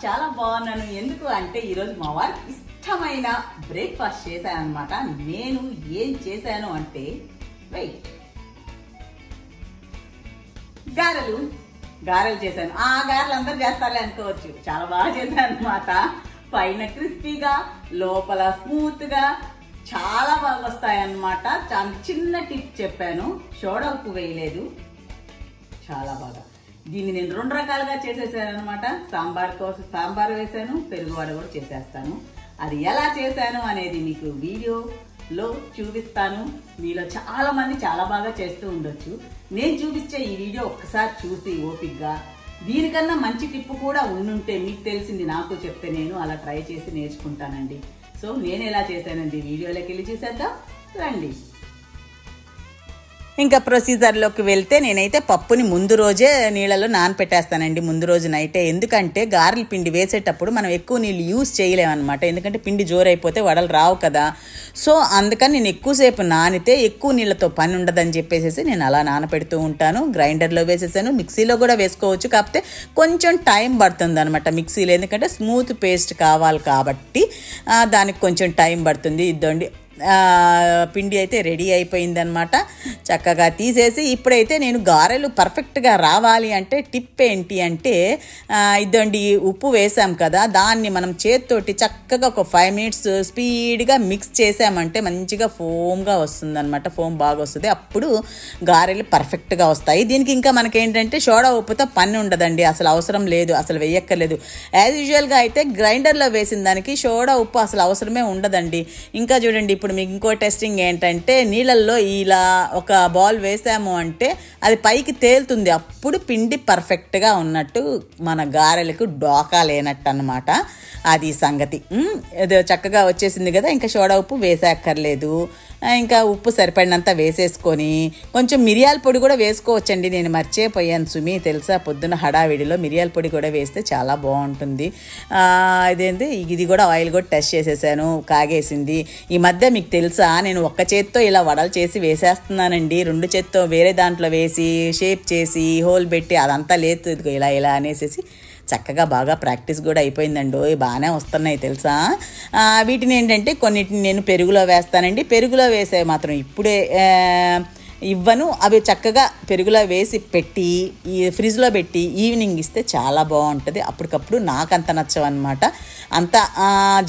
చాలా బాగున్నాను. ఎందుకు అంటే ఈరోజు మా వారికి ఇష్టమైన బ్రేక్ఫాస్ట్ చేశాను అనమాట. నేను ఏం చేశాను అంటే వెయిట్ గారెలు చేశాను. ఆ గారెలు అందరు చేస్తారని అనుకోవచ్చు, చాలా బాగా చేశాను అనమాట. పైన క్రిస్పీగా లోపల స్మూత్ గా చాలా బాగా వస్తాయి అన్నమాట. చాలా చిన్న టిప్ చెప్పాను, సోడా ఉప్పు వేయలేదు, చాలా బాగా. దీన్ని నేను 2 రకాలుగా చేసేసాను అనమాట. సాంబార్ వేసాను, పెరుగు వడ కూడా చేసేస్తాను. అది ఎలా చేశాను అనేది మీకు వీడియోలో చూపిస్తాను. మీలో చాలా మంది చాలా బాగా చేస్తూ ఉండొచ్చు. నేను చూపించే ఈ వీడియో ఒక్కసారి చూసి ఓపిక్గా దీనికన్నా మంచి టిప్ కూడా ఉండుంటే మీకు తెలిసింది నాకు చెప్తే నేను అలా ట్రై చేసి నేర్చుకుంటానండి. సో నేను ఎలా చేశానండి వీడియోలోకి వెళ్ళి చూసేద్దాం రండి. ఇంకా ప్రొసీజర్లోకి వెళ్తే నేనైతే పప్పుని ముందు రోజే నీళ్ళలో నానపెట్టేస్తానండి, ముందు రోజు నైటే. ఎందుకంటే గారెల పిండి వేసేటప్పుడు మనం ఎక్కువ నీళ్ళు యూజ్ చేయలేమన్నమాట, ఎందుకంటే పిండి జోరైపోతే వడలు రావు కదా. సో అందుకని నేను ఎక్కువసేపు నానితే ఎక్కువ నీళ్ళతో పని ఉండదని చెప్పేసి నేను అలా నానపెడుతూ ఉంటాను. గ్రైండర్లో వేసేసాను, మిక్సీలో కూడా వేసుకోవచ్చు, కాకపోతే కొంచెం టైం పడుతుంది అనమాట మిక్సీలో, ఎందుకంటే స్మూత్ పేస్ట్ కావాలి కాబట్టి దానికి కొంచెం టైం పడుతుంది. ఇద్దండి పిండి అయితే రెడీ అయిపోయిందనమాట. చక్కగా తీసేసి ఇప్పుడైతే నేను గారెలు పర్ఫెక్ట్గా రావాలి అంటే టిప్ ఏంటి అంటే ఇదండి, ఉప్పు వేసాం కదా, దాన్ని మనం చేతితోటి చక్కగా ఒక 5 మినిట్స్ స్పీడ్గా మిక్స్ చేసామంటే మంచిగా ఫోమ్గా వస్తుంది అనమాట. ఫోమ్ బాగా వస్తుంది, అప్పుడు గారెలు పర్ఫెక్ట్గా వస్తాయి. దీనికి ఇంకా మనకేంటంటే సోడా ఉప్పుతో పని ఉండదండి, అసలు అవసరం లేదు, అసలు వేయక్కర్లేదు. యాజ్ యూజువల్గా అయితే గ్రైండర్లో వేసిన దానికి సోడా ఉప్పు అసలు అవసరమే ఉండదండి. ఇంకా చూడండి, ఇప్పుడు మీకు ఇంకో టెస్టింగ్ ఏంటంటే నీళ్ళల్లో ఇలా ఒక బాల్ వేసాము అంటే అది పైకి తేలుతుంది, అప్పుడు పిండి పర్ఫెక్ట్గా ఉన్నట్టు, మన గారెలకు డోకా లేనట్టు అనమాట. అది సంగతి. ఇది చక్కగా వచ్చేసింది కదా, ఇంకా సోడా ఉప్పు వేసేక్కర్లేదు. ఇంకా ఉప్పు సరిపడినంత వేసేసుకొని కొంచెం మిరియాల పొడి కూడా వేసుకోవచ్చండి. నేను మర్చిపోయాను సుమి, తెలుసా, పొద్దున్న హడావిడిలో మిరియాల పొడి కూడా వేస్తే చాలా బాగుంటుంది. ఇదేంటి, ఇది కూడా ఆయిల్ కూడా టెస్ట్ చేసేసాను, కాగేసింది. ఈ మధ్య మీకు తెలుసా, నేను ఒక్క చేత్తో ఇలా వడలు చేసి వేసేస్తున్నానండి, 2 చేత్తో వేరే దాంట్లో వేసి షేప్ చేసి హోల్ పెట్టి అదంతా లేదు, ఇదిగో ఇలా ఇలా అనేసేసి చక్కగా బాగా ప్రాక్టీస్ కూడా అయిపోయిందండి. బాగానే వస్తున్నాయి తెలుసా. వీటిని ఏంటంటే కొన్నిటిని నేను పెరుగులో వేస్తానండి, పెరుగులో వేసే మాత్రం ఇప్పుడే ఇవ్వను. అవి చక్కగా పెరుగులో వేసి పెట్టి ఫ్రిడ్జ్లో పెట్టి ఈవినింగ్ ఇస్తే చాలా బాగుంటుంది. అప్పటికప్పుడు నాకంత నచ్చవన్నమాట, అంత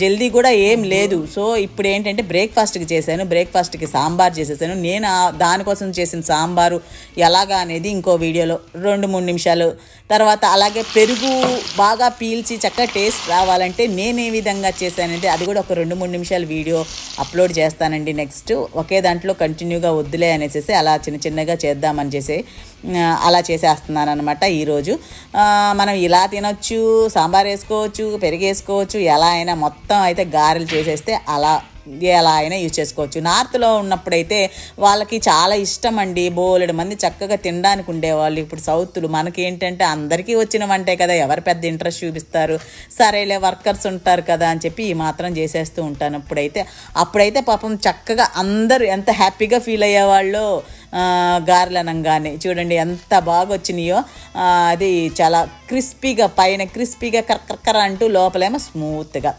జల్దీ కూడా ఏం లేదు. సో ఇప్పుడు ఏంటంటే బ్రేక్ఫాస్ట్కి చేశాను, బ్రేక్ఫాస్ట్కి సాంబార్ చేసేసాను. నేను దానికోసం చేసిన సాంబారు ఎలాగా అనేది ఇంకో వీడియోలో 2-3 నిమిషాలు తర్వాత, అలాగే పెరుగు బాగా పీల్చి చక్కగా టేస్ట్ రావాలంటే నేను ఏ విధంగా చేశానంటే అది కూడా ఒక 2-3 నిమిషాలు వీడియో అప్లోడ్ చేస్తానండి. నెక్స్ట్ ఒకే దాంట్లో కంటిన్యూగా వద్దులే అనేసి అలా చిన్నగా చేద్దామని చేసి అలా చేసేస్తున్నాను అనమాట. ఈరోజు మనం ఇలా తినొచ్చు, సాంబార్ వేసుకోవచ్చు, పెరుగు వేసుకోవచ్చు, ఎలా అయినా మొత్తం అయితే గారెలు చేసేస్తే అలా ఎలా అయినా యూజ్ చేసుకోవచ్చు. నార్త్లో ఉన్నప్పుడైతే వాళ్ళకి చాలా ఇష్టం అండి, బోలెడు మంది చక్కగా తినడానికి ఉండేవాళ్ళు. ఇప్పుడు సౌత్లు మనకేంటంటే అందరికీ వచ్చిన వంటే కదా, ఎవరు పెద్ద ఇంట్రెస్ట్ చూపిస్తారు, సరేలే వర్కర్స్ ఉంటారు కదా అని చెప్పి ఈ మాత్రం చేసేస్తూ ఉంటాను. అప్పుడైతే పాపం చక్కగా అందరూ ఎంత హ్యాపీగా ఫీల్ అయ్యేవాళ్ళు. గారెలు అనగానే చూడండి ఎంత బాగా వచ్చినాయో. అది చాలా క్రిస్పీగా, పైన క్రిస్పీగా కర్కర అంటూ లోపలేమో స్మూత్గా,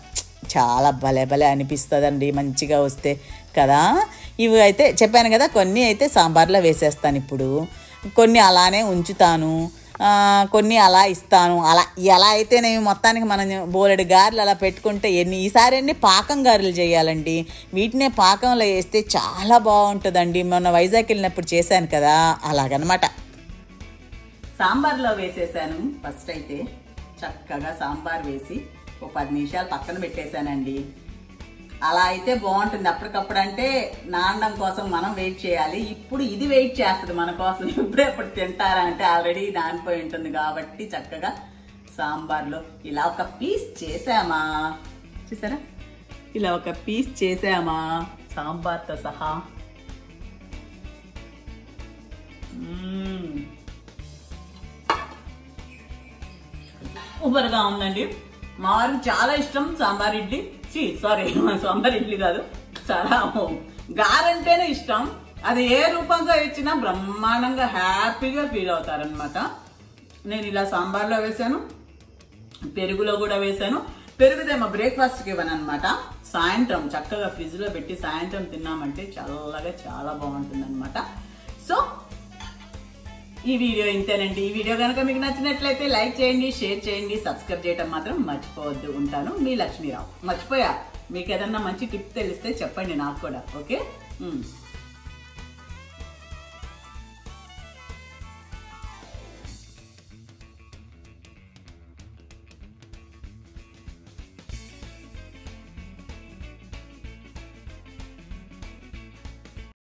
చాలా భలే అనిపిస్తుందండి మంచిగా వస్తే కదా. ఇవి అయితే చెప్పాను కదా, కొన్ని అయితే సాంబార్లో వేసేస్తాను, ఇప్పుడు కొన్ని అలానే ఉంచుతాను, కొన్ని అలా ఇస్తాను. అలా ఎలా అయితే నేను మొత్తానికి మనం బోలెడు గారెలు అలా పెట్టుకుంటే ఈసారి పాకం గారెలు చేయాలండి. వీటినే పాకంలో వేస్తే చాలా బాగుంటుందండి. మొన్న వైజాగ్ వెళ్ళినప్పుడు చేశాను కదా, అలాగనమాట. సాంబార్లో వేసేసాను. ఫస్ట్ అయితే చక్కగా సాంబార్ వేసి ఒక 10 నిమిషాలు పక్కన పెట్టేశానండి. అలా అయితే బాగుంటుంది. అప్పటికప్పుడు అంటే నానడం కోసం మనం వెయిట్ చేయాలి, ఇప్పుడు ఇది వెయిట్ చేస్తుంది మన కోసం. ఎప్పుడు తింటారా అంటే ఆల్రెడీ నానిపోయి ఉంటుంది కాబట్టి చక్కగా సాంబార్లో ఇలా ఒక పీస్ చేసామా, చూసారా, ఇలా ఒక పీస్ చేసామా సాంబార్తో సహా. సూపర్గా ఉందండి. మా వారికి చాలా ఇష్టం సాంబార్ ఇడ్లీ, సాంబార్ ఇడ్లీ కాదు, చాలా గారంటేనే ఇష్టం. అది ఏ రూపంగా ఇచ్చినా బ్రహ్మాండంగా హ్యాపీగా ఫీల్ అవుతారనమాట. నేను ఇలా సాంబార్లో వేసాను, పెరుగులో కూడా వేసాను. పెరుగుదేమో బ్రేక్ఫాస్ట్కి ఇవ్వను అనమాట, సాయంత్రం చక్కగా ఫ్రిడ్జ్ లో పెట్టి సాయంత్రం తిన్నామంటే చల్లగా చాలా బాగుంటుంది అనమాట. సో ఈ వీడియో ఇంతేనండి. ఈ వీడియో కనుక మీకు నచ్చినట్లయితే లైక్ చేయండి, షేర్ చేయండి, సబ్స్క్రైబ్ చేయడం మాత్రం మర్చిపోవద్దు. ఉంటాను, మీ లక్ష్మీరావు. మర్చిపోయా, మీకు ఏదన్నా మంచి టిప్ తెలిస్తే చెప్పండి నాకు కూడా. ఓకే.